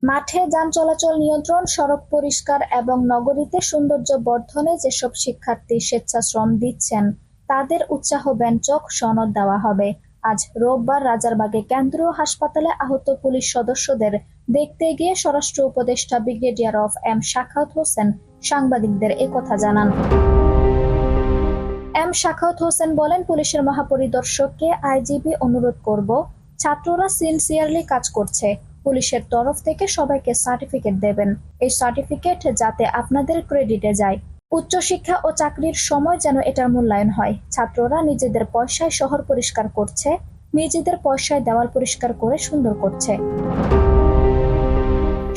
মাঠে যান চলাচল নিয়ন্ত্রণ, সড়ক পরিষ্কার এবং নগরীতে সৌন্দর্য বর্ধনে যেসব শিক্ষার্থী স্বেচ্ছাশ্রম দিচ্ছেন তাদের উৎসাহব্যঞ্জক সনদ দেওয়া হবে। আজ রোববার রাজারবাগে কেন্দ্রীয় হাসপাতালে আহত পুলিশ সদস্যদের দেখতে গিয়ে স্বরাষ্ট্র উপদেষ্টা ব্রিগেডিয়ার অফ এম সাখাওয়াত হোসেন সাংবাদিকদের একথা জানান। এম সাখাওয়াত হোসেন বলেন, পুলিশের মহাপরিদর্শককে আইজিপি অনুরোধ করব, ছাত্ররা সিনসিয়ারলি কাজ করছে, পুলিশের তরফ থেকে সবাইকে সার্টিফিকেট দেবেন। এই সার্টিফিকেট যাতে আপনাদের ক্রেডিটে যায়। উচ্চশিক্ষা ও চাকরির সময় যেন এটার মূল্যায়ন হয়। ছাত্ররা নিজেদের পয়সায় শহর পরিষ্কার করছে, নিজেদের পয়সায় দেওয়াল পরিষ্কার করে সুন্দর করছে।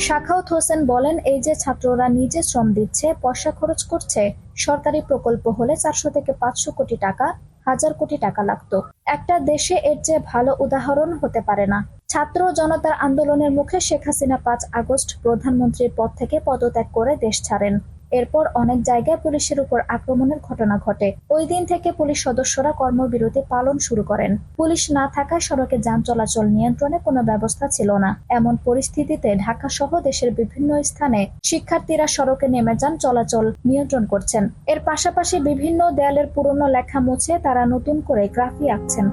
সাখাওয়াত হোসেন বলেন, এই যে ছাত্ররা নিজে শ্রম দিচ্ছে, পয়সা খরচ করছে, সরকারি প্রকল্প হলে 400 থেকে 500 কোটি টাকা, 1000 কোটি টাকা লাগতো। একটা দেশে এর চেয়ে ভালো উদাহরণ হতে পারে না। ছাত্র জনতার আন্দোলনের মুখে শেখ হাসিনা 5 আগস্ট প্রধানমন্ত্রীর পদ থেকে পদত্যাগ করে দেশ ছাড়েন। এরপর অনেক জায়গায় পুলিশের উপর আক্রমণের ঘটনা ঘটে। ওই দিন থেকে পুলিশ সদস্যরা কর্মবিরতি পালন শুরু করেন। পুলিশ না থাকায় সড়কে যান চলাচল নিয়ন্ত্রণে কোনো ব্যবস্থা ছিল না। এমন পরিস্থিতিতে ঢাকা সহ দেশের বিভিন্ন স্থানে শিক্ষার্থীরা সড়কে নেমে যান চলাচল নিয়ন্ত্রণ করছেন। এর পাশাপাশি বিভিন্ন দেয়ালের পুরনো লেখা মুছে তারা নতুন করে গ্রাফি আঁকছেন।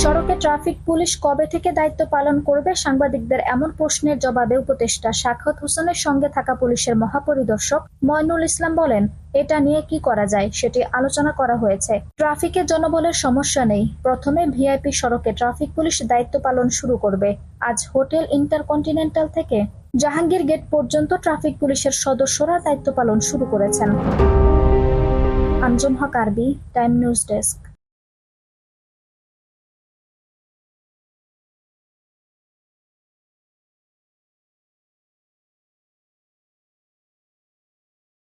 সড়কে ট্রাফিক পুলিশ কবে থেকে দায়িত্ব পালন করবে? সাংবাদিকদের এমন প্রশ্নের জবাবে উপদেষ্টা সাখাওয়াত হোসেনের সঙ্গে থাকা পুলিশের মহাপরিদর্শক ময়নুল ইসলাম বলেন, এটা নিয়ে কি করা যায় সেটি আলোচনা করা হয়েছে। ট্রাফিকে জনবলের সমস্যা নেই। প্রথমে ভিআইপি সড়কে ট্রাফিক পুলিশ দায়িত্ব পালন শুরু করবে। আজ হোটেল ইন্টারকন্টিনেন্টাল থেকে জাহাঙ্গীর গেট পর্যন্ত ট্রাফিক পুলিশের সদস্যরা দায়িত্ব পালন শুরু করেছেন। আঞ্জুম হক আরবি, টাইম নিউজ ডেস্ক।